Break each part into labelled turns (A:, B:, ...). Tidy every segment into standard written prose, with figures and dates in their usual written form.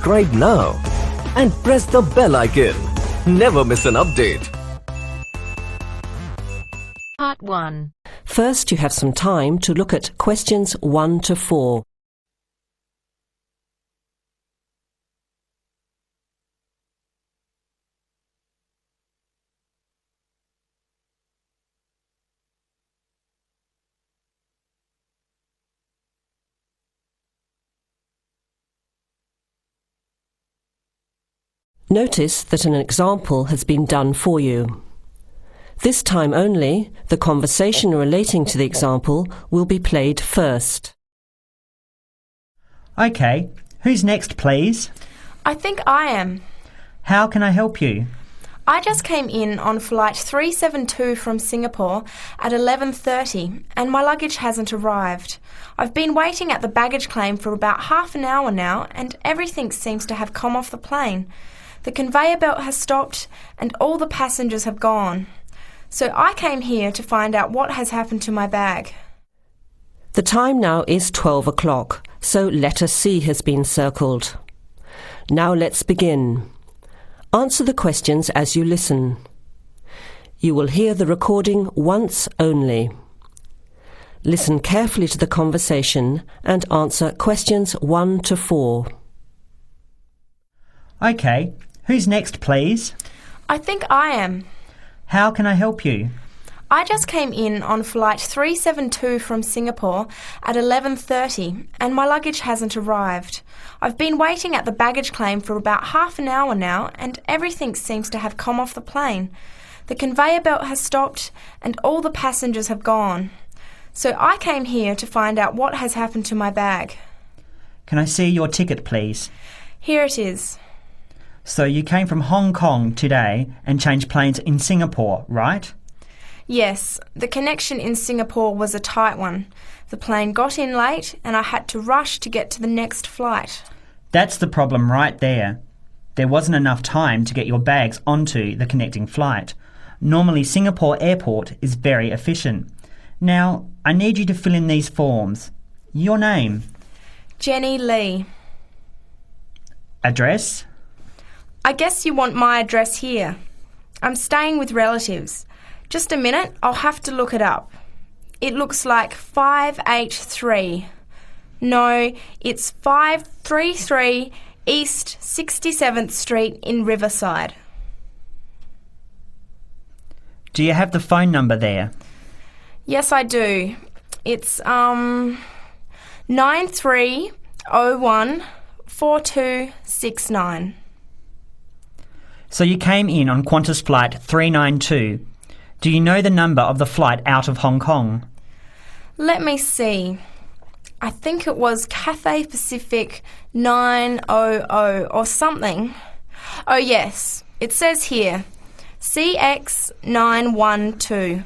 A: subscribe now and press the bell icon. Never miss an update.
B: Part 1.
C: First, you have some time to look at questions 1 to 4. Notice that an example has been done for you. This time only, the conversation relating to the example will be played first.
D: OK, who's next, please?
E: I think I am.
D: How can I help you?
E: I just came in on flight 372 from Singapore at 11:30 and my luggage hasn't arrived. I've been waiting at the baggage claim for about half an hour now and everything seems to have come off the plane. The conveyor belt has stopped and all the passengers have gone. So I came here to find out what has happened to my bag.
C: The time now is 12 o'clock, so letter C has been circled. Now let's begin. Answer the questions as you listen. You will hear the recording once only. Listen carefully to the conversation and answer questions 1 to 4.
D: OK, who's next, please?
E: I think I am.
D: How can I help you?
E: I just came in on flight 372 from Singapore at 11:30 and my luggage hasn't arrived. I've been waiting at the baggage claim for about half an hour now and everything seems to have come off the plane. The conveyor belt has stopped and all the passengers have gone. So I came here to find out what has happened to my bag.
D: Can I see your ticket, please?
E: Here it is.
D: So you came from Hong Kong today and changed planes in Singapore, right?
E: Yes, the connection in Singapore was a tight one. The plane got in late and I had to rush to get to the next flight.
D: That's the problem right there. There wasn't enough time to get your bags onto the connecting flight. Normally Singapore Airport is very efficient. Now, I need you to fill in these forms. Your name?
E: Jenny Lee.
D: Address?
E: I guess you want my address here. I'm staying with relatives. Just a minute, I'll have to look it up. It looks like 583. No, it's 533 East 67th Street in Riverside.
D: Do you have the phone number there?
E: Yes, I do. It's 9301 4269.
D: So you came in on Qantas Flight 392. Do you know the number of the flight out of Hong Kong?
E: Let me see. I think it was Cathay Pacific 900 or something. Oh yes, it says here, CX912.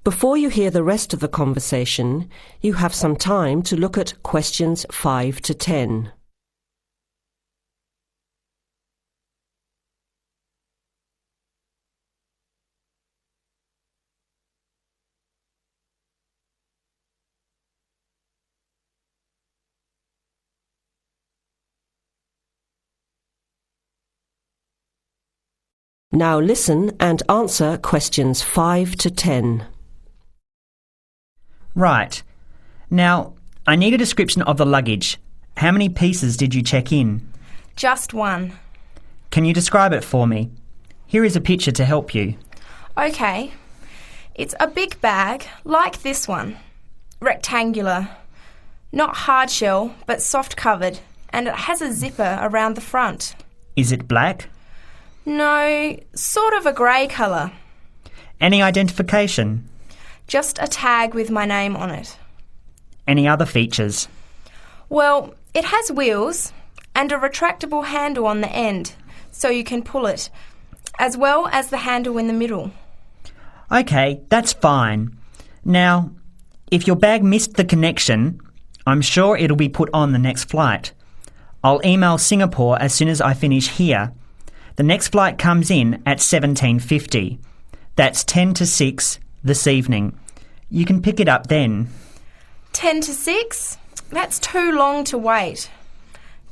C: Before you hear the rest of the conversation, you have some time to look at questions 5 to 10. Now listen and answer questions 5 to 10.
D: Right. Now, I need a description of the luggage. How many pieces did you check in?
E: Just one.
D: Can you describe it for me? Here is a picture to help you.
E: Okay. It's a big bag, like this one. Rectangular. Not hard shell, but soft covered. And it has a zipper around the front.
D: Is it black?
E: No, sort of a grey colour.
D: Any identification?
E: Just a tag with my name on it.
D: Any other features?
E: Well, it has wheels and a retractable handle on the end, so you can pull it, as well as the handle in the middle.
D: OK, that's fine. Now, if your bag missed the connection, I'm sure it'll be put on the next flight. I'll email Singapore as soon as I finish here. The next flight comes in at 17:50. That's 10 to 6 this evening. You can pick it up then.
E: 10 to 6? That's too long to wait.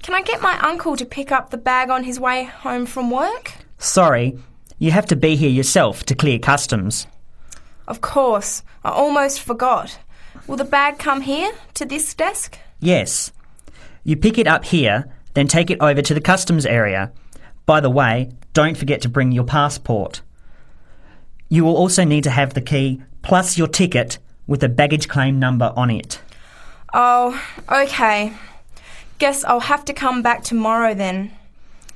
E: Can I get my uncle to pick up the bag on his way home from work?
D: Sorry, you have to be here yourself to clear customs.
E: Of course. I almost forgot. Will the bag come here, to this desk?
D: Yes. You pick it up here, then take it over to the customs area. By the way, don't forget to bring your passport. You will also need to have the key plus your ticket with a baggage claim number on it.
E: Oh, okay. Guess I'll have to come back tomorrow then.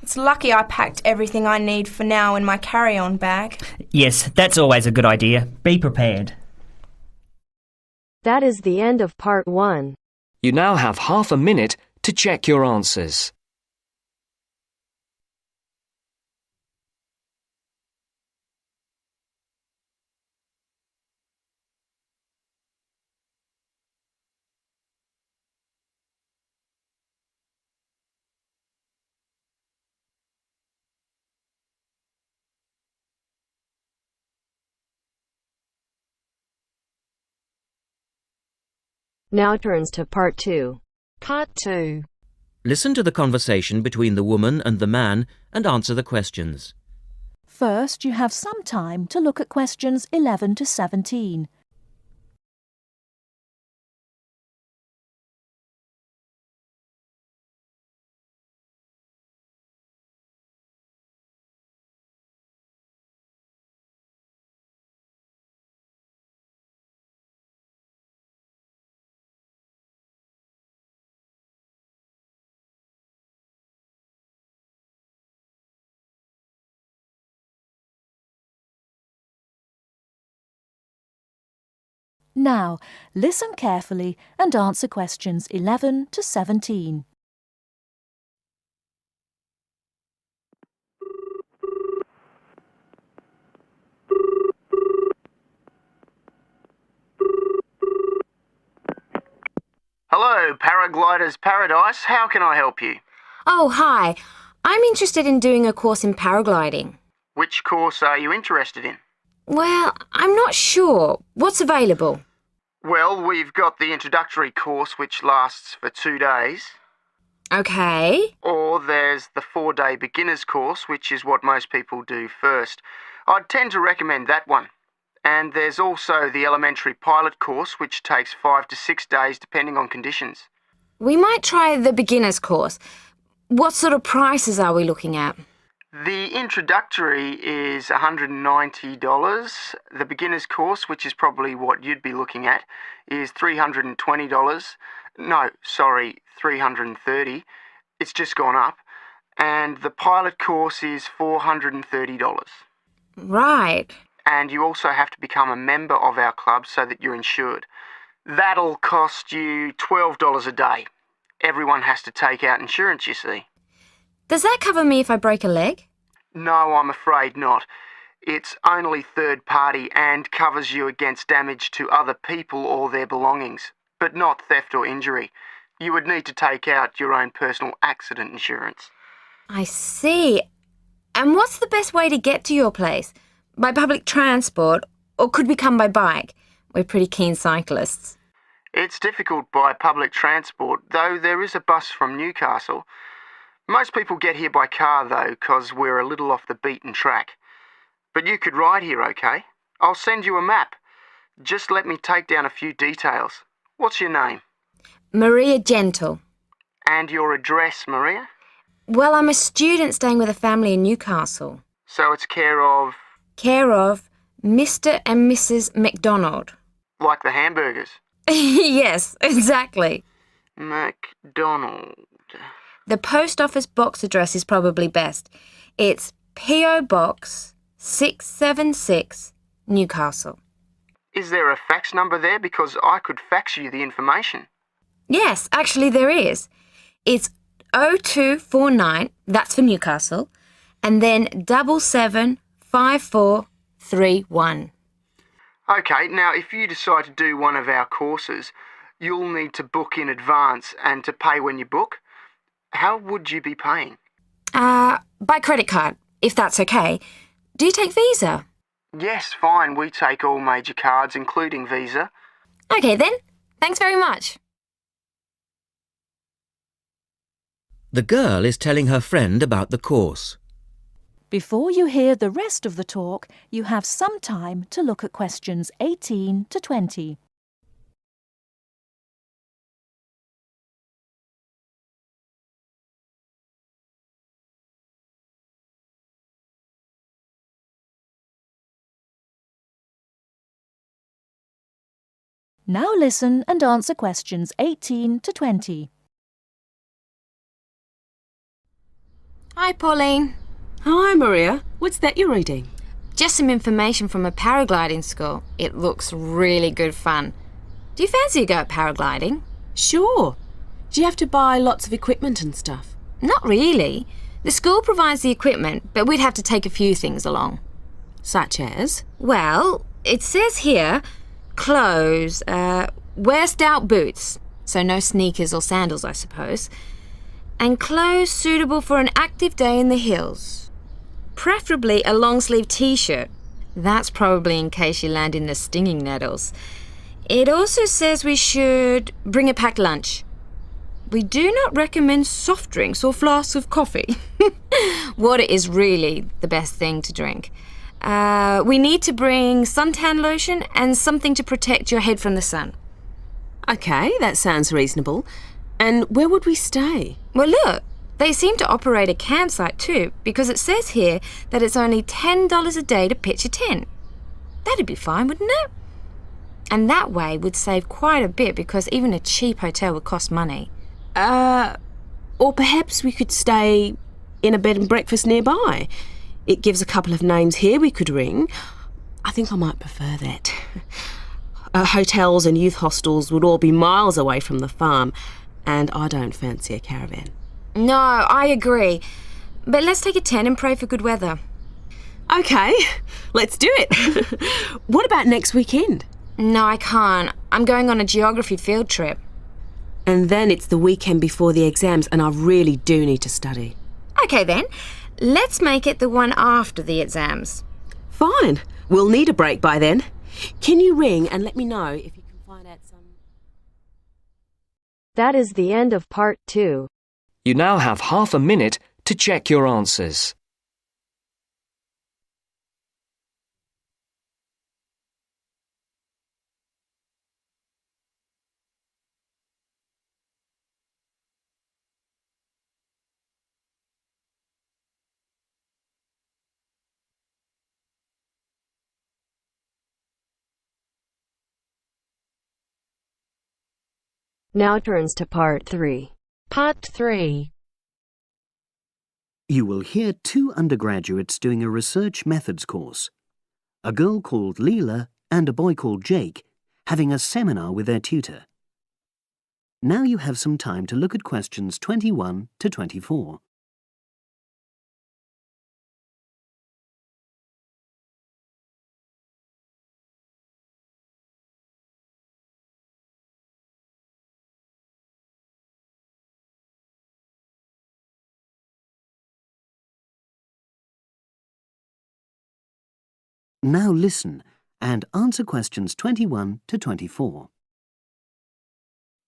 E: It's lucky I packed everything I need for now in my carry-on bag.
D: Yes, that's always a good idea. Be prepared.
F: That is the end of part 1.
G: You now have half a minute to check your answers.
F: Now turns to part 2.
B: Part 2.
H: Listen to the conversation between the woman and the man and answer the questions.
I: First, you have some time to look at questions 11 to 17. Now, listen carefully and answer questions 11 to 17.
J: Hello, Paraglider's Paradise. How can I help you?
K: Oh, hi. I'm interested in doing a course in paragliding.
J: Which course are you interested in?
K: Well, I'm not sure. What's available?
J: Well, we've got the introductory course, which lasts for 2 days.
K: Okay.
J: Or there's the 4-day beginner's course, which is what most people do first. I'd tend to recommend that one. And there's also the elementary pilot course, which takes 5 to 6 days depending on conditions.
K: We might try the beginner's course. What sort of prices are we looking at?
J: The introductory is $190. The beginner's course, which is probably what you'd be looking at, is $320. No, sorry, $330. It's just gone up. And the pilot course is $430.
K: Right.
J: And you also have to become a member of our club so that you're insured. That'll cost you $12 a day. Everyone has to take out insurance, you see.
K: Does that cover me if I break a leg?
J: No, I'm afraid not. It's only third party and covers you against damage to other people or their belongings, but not theft or injury. You would need to take out your own personal accident insurance.
K: I see. And what's the best way to get to your place? By public transport, or could we come by bike? We're pretty keen cyclists.
J: It's difficult by public transport, though there is a bus from Newcastle. Most people get here by car, though, 'cause we're a little off the beaten track. But you could ride here, okay? I'll send you a map. Just let me take down a few details. What's your name?
K: Maria Gentle.
J: And your address, Maria?
K: Well, I'm a student staying with a family in Newcastle.
J: So it's care of...
K: Care of Mr. and Mrs. McDonald.
J: Like the hamburgers?
K: Yes, exactly.
J: McDonald.
K: The post office box address is probably best. It's P.O. Box 676, Newcastle.
J: Is there a fax number there? Because I could fax you the information.
K: Yes, actually there is. It's 0249, that's for Newcastle, and then 775431.
J: Okay, now if you decide to do one of our courses, you'll need to book in advance and to pay when you book. How would you be paying?
K: By credit card, if that's okay. Do you take Visa?
J: Yes, fine. We take all major cards, including Visa.
K: Okay then. Thanks very much.
H: The girl is telling her friend about the course.
I: Before you hear the rest of the talk, you have some time to look at questions 18 to 20. Now listen and answer questions 18 to 20.
K: Hi, Pauline.
L: Hi, Maria. What's that you're reading?
K: Just some information from a paragliding school. It looks really good fun. Do you fancy a go at paragliding?
L: Sure. Do you have to buy lots of equipment and stuff?
K: Not really. The school provides the equipment, but we'd have to take a few things along.
L: Such as?
K: Well, it says here, clothes, wear stout boots, so no sneakers or sandals, I suppose, and clothes suitable for an active day in the hills. Preferably a long-sleeve t-shirt. That's probably in case you land in the stinging nettles. It also says we should bring a packed lunch. We do not recommend soft drinks or flasks of coffee. Water is really the best thing to drink. We need to bring suntan lotion and something to protect your head from the sun.
L: Okay, that sounds reasonable. And where would we stay?
K: Well, look, they seem to operate a campsite too, because it says here that it's only $10 a day to pitch a tent. That'd be fine, wouldn't it? And that way we'd save quite a bit, because even a cheap hotel would cost money.
L: Or perhaps we could stay in a bed and breakfast nearby. It gives a couple of names here we could ring. I think I might prefer that. Hotels and youth hostels would all be miles away from the farm, and I don't fancy a caravan.
K: No, I agree. But let's take a tent and pray for good weather.
L: Okay, let's do it. What about next weekend?
K: No, I can't. I'm going on a geography field trip.
L: And then it's the weekend before the exams, and I really do need to study.
K: Okay then, let's make it the one after the exams.
L: Fine. We'll need a break by then. Can you ring and let me know if you can find out some...
F: That is the end of part 2.
G: You now have half a minute to check your answers.
F: Now turns to part 3.
B: Part 3.
M: You will hear two undergraduates doing a research methods course. A girl called Leela and a boy called Jake having a seminar with their tutor. Now you have some time to look at questions 21 to 24. Now listen and answer questions 21 to 24.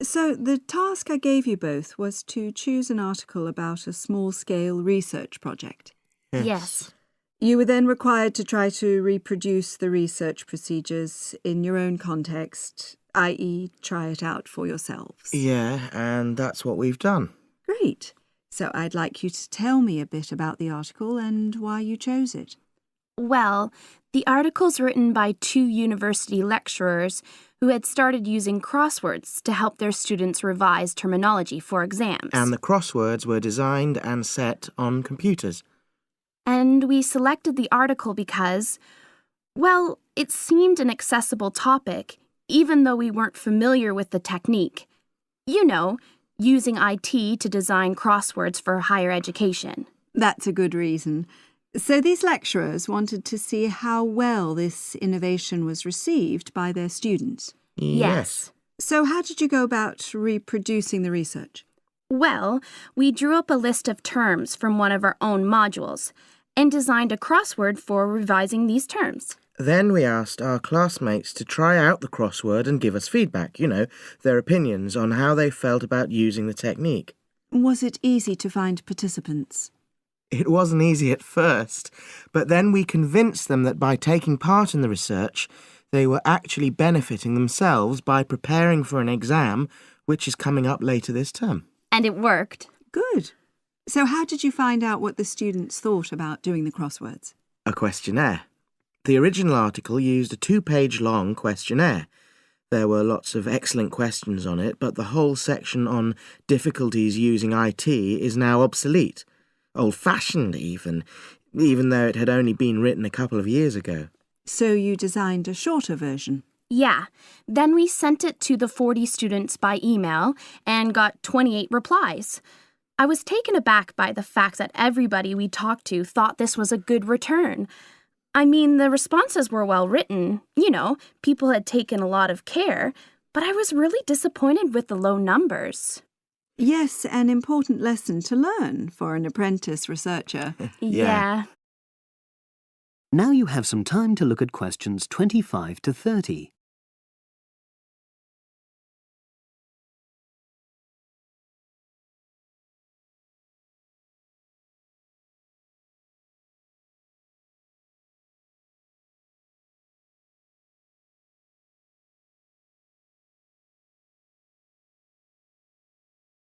N: So the task I gave you both was to choose an article about a small-scale research project.
K: Yes.
N: You were then required to try to reproduce the research procedures in your own context, i.e. try it out for yourselves.
O: Yeah, and that's what we've done.
N: Great. So I'd like you to tell me a bit about the article and why you chose it.
P: Well, the article's written by 2 university lecturers who had started using crosswords to help their students revise terminology for exams.
O: And the crosswords were designed and set on computers.
P: And we selected the article because, well, it seemed an accessible topic, even though we weren't familiar with the technique. You know, using IT to design crosswords for higher education.
N: That's a good reason. So these lecturers wanted to see how well this innovation was received by their students.
P: Yes.
N: So how did you go about reproducing the research?
P: Well, we drew up a list of terms from one of our own modules and designed a crossword for revising these terms.
O: Then we asked our classmates to try out the crossword and give us feedback, their opinions on how they felt about using the technique.
N: Was it easy to find participants?
O: It wasn't easy at first, but then we convinced them that by taking part in the research, they were actually benefiting themselves by preparing for an exam which is coming up later this term.
P: And it worked.
N: Good. So how did you find out what the students thought about doing the crosswords?
O: A questionnaire. The original article used a 2-page long questionnaire. There were lots of excellent questions on it, but the whole section on difficulties using IT is now obsolete. Old-fashioned even though it had only been written a couple of years ago.
N: So you designed a shorter version?
P: Yeah. Then we sent it to the 40 students by email and got 28 replies. I was taken aback by the fact that everybody we talked to thought this was a good return. I mean, the responses were well written. You know, people had taken a lot of care, but I was really disappointed with the low numbers.
N: Yes, an important lesson to learn for an apprentice researcher.
P: Yeah.
M: Now you have some time to look at questions 25 to 30.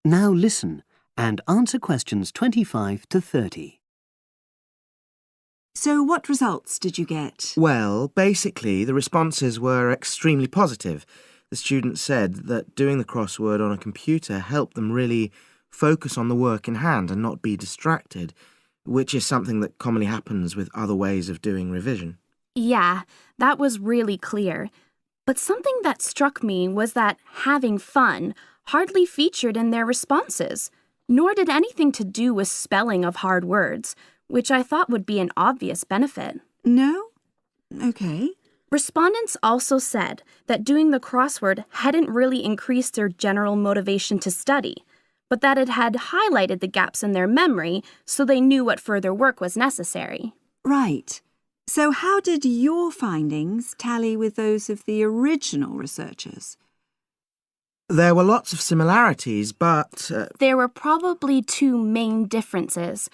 M: Now listen and answer questions 25 to 30.
N: So what results did you get?
O: Well, basically, the responses were extremely positive. The students said that doing the crossword on a computer helped them really focus on the work in hand and not be distracted, which is something that commonly happens with other ways of doing revision.
P: Yeah, that was really clear. But something that struck me was that having fun hardly featured in their responses, nor did anything to do with spelling of hard words, which I thought would be an obvious benefit.
N: No? Okay.
P: Respondents also said that doing the crossword hadn't really increased their general motivation to study, but that it had highlighted the gaps in their memory so they knew what further work was necessary.
N: Right. So how did your findings tally with those of the original researchers?
O: There were lots of similarities, but...
P: There were probably two main differences.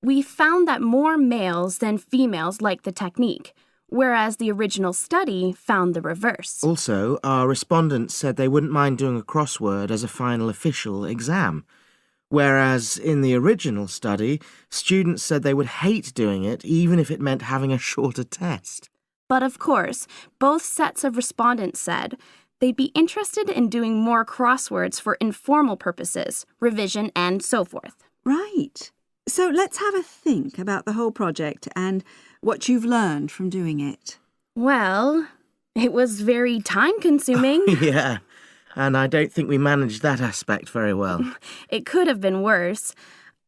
P: We found that more males than females liked the technique, whereas the original study found the reverse.
O: Also, our respondents said they wouldn't mind doing a crossword as a final official exam, whereas in the original study, students said they would hate doing it even if it meant having a shorter test.
P: But of course, both sets of respondents said they'd be interested in doing more crosswords for informal purposes, revision, and so forth.
N: Right. So let's have a think about the whole project and what you've learned from doing it.
P: Well, it was very time-consuming.
O: Yeah, and I don't think we managed that aspect very well.
P: It could have been worse.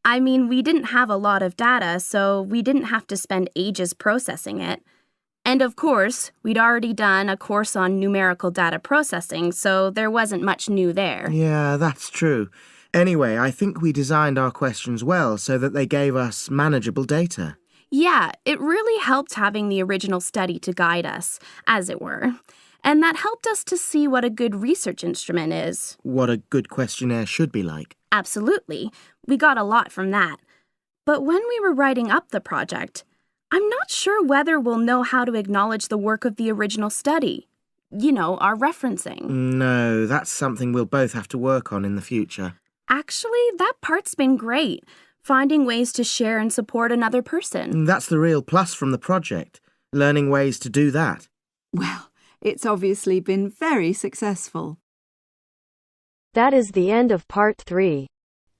P: I mean, we didn't have a lot of data, so we didn't have to spend ages processing it. And of course, we'd already done a course on numerical data processing, so there wasn't much new there.
O: Yeah, that's true. Anyway, I think we designed our questions well so that they gave us manageable data.
P: Yeah, it really helped having the original study to guide us, as it were. And that helped us to see what a good research instrument is.
O: What a good questionnaire should be like.
P: Absolutely. We got a lot from that. But when we were writing up the project, I'm not sure whether we'll know how to acknowledge the work of the original study. You know, our referencing.
O: No, that's something we'll both have to work on in the future.
P: Actually, that part's been great. Finding ways to share and support another person.
O: That's the real plus from the project. Learning ways to do that.
N: Well, it's obviously been very successful.
F: That is the end of part 3.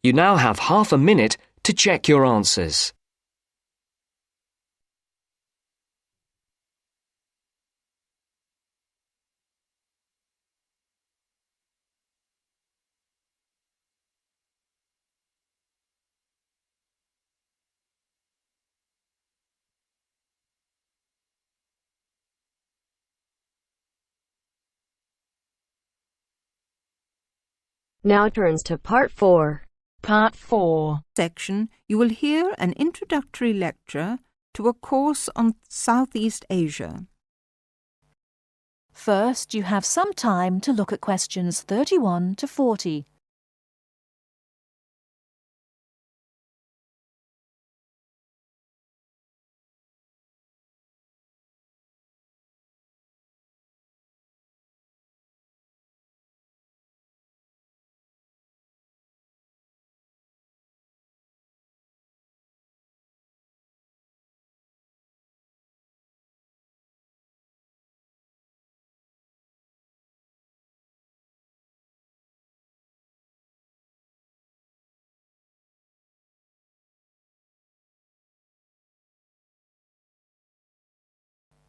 G: You now have half a minute to check your answers.
F: Now turns to part 4.
B: Part 4.
Q: Section, you will hear an introductory lecture to a course on Southeast Asia.
I: First, you have some time to look at questions 31 to 40.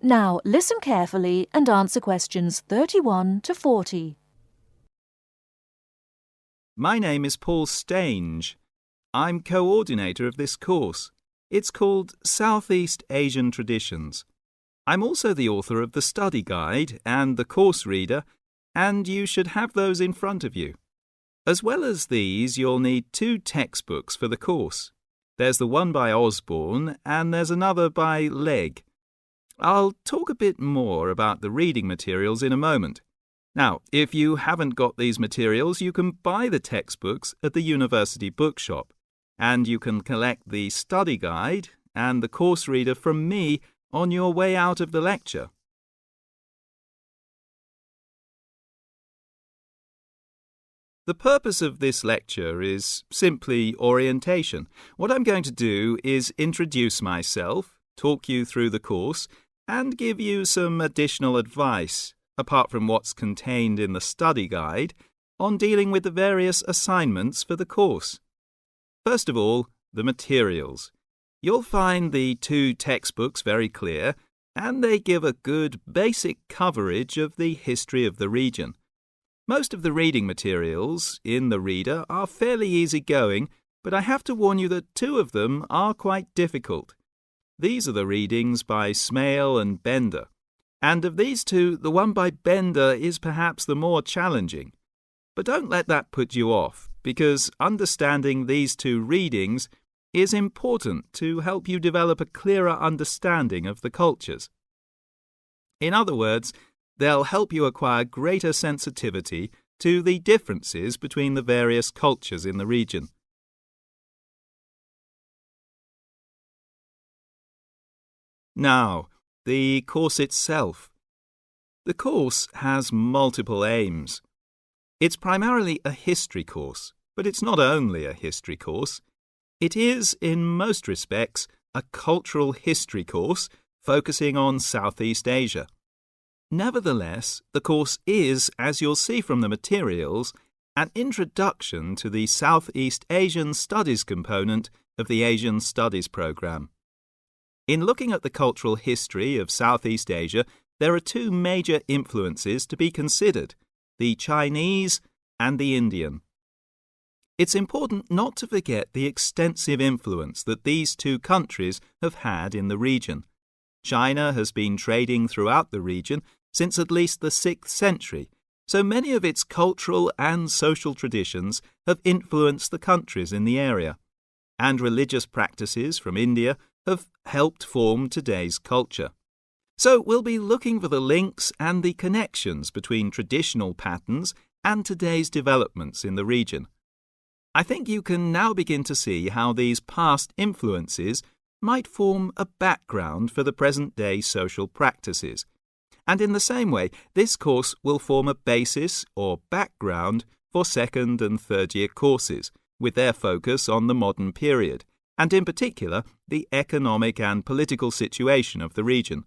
I: Now listen carefully and answer questions 31 to 40.
R: My name is Paul Stange. I'm coordinator of this course. It's called Southeast Asian Traditions. I'm also the author of the study guide and the course reader, and you should have those in front of you. As well as these, you'll need 2 textbooks for the course. There's the one by Osborne and there's another by Legg. I'll talk a bit more about the reading materials in a moment. Now, if you haven't got these materials, you can buy the textbooks at the university bookshop, and you can collect the study guide and the course reader from me on your way out of the lecture. The purpose of this lecture is simply orientation. What I'm going to do is introduce myself, talk you through the course, and give you some additional advice, apart from what's contained in the study guide, on dealing with the various assignments for the course. First of all, the materials. You'll find the 2 textbooks very clear, and they give a good basic coverage of the history of the region. Most of the reading materials in the reader are fairly easy-going, but I have to warn you that 2 of them are quite difficult. These are the readings by Smale and Bender, and of these 2, the one by Bender is perhaps the more challenging. But don't let that put you off, because understanding these 2 readings is important to help you develop a clearer understanding of the cultures. In other words, they'll help you acquire greater sensitivity to the differences between the various cultures in the region. Now, the course itself. The course has multiple aims. It's primarily a history course, but it's not only a history course. It is, in most respects, a cultural history course focusing on Southeast Asia. Nevertheless, the course is, as you'll see from the materials, an introduction to the Southeast Asian Studies component of the Asian Studies program. In looking at the cultural history of Southeast Asia, there are 2 major influences to be considered, the Chinese and the Indian. It's important not to forget the extensive influence that these 2 countries have had in the region. China has been trading throughout the region since at least the 6th century, so many of its cultural and social traditions have influenced the countries in the area, and religious practices from India have helped form today's culture. So we'll be looking for the links and the connections between traditional patterns and today's developments in the region. I think you can now begin to see how these past influences might form a background for the present-day social practices. And in the same way, this course will form a basis or background for 2nd and 3rd year courses, with their focus on the modern period, and in particular, the economic and political situation of the region.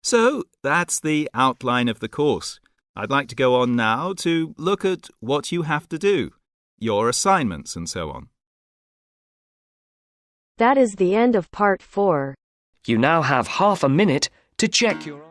R: So, that's the outline of the course. I'd like to go on now to look at what you have to do, your assignments and so on.
F: That is the end of part 4.
G: You now have half a minute to check your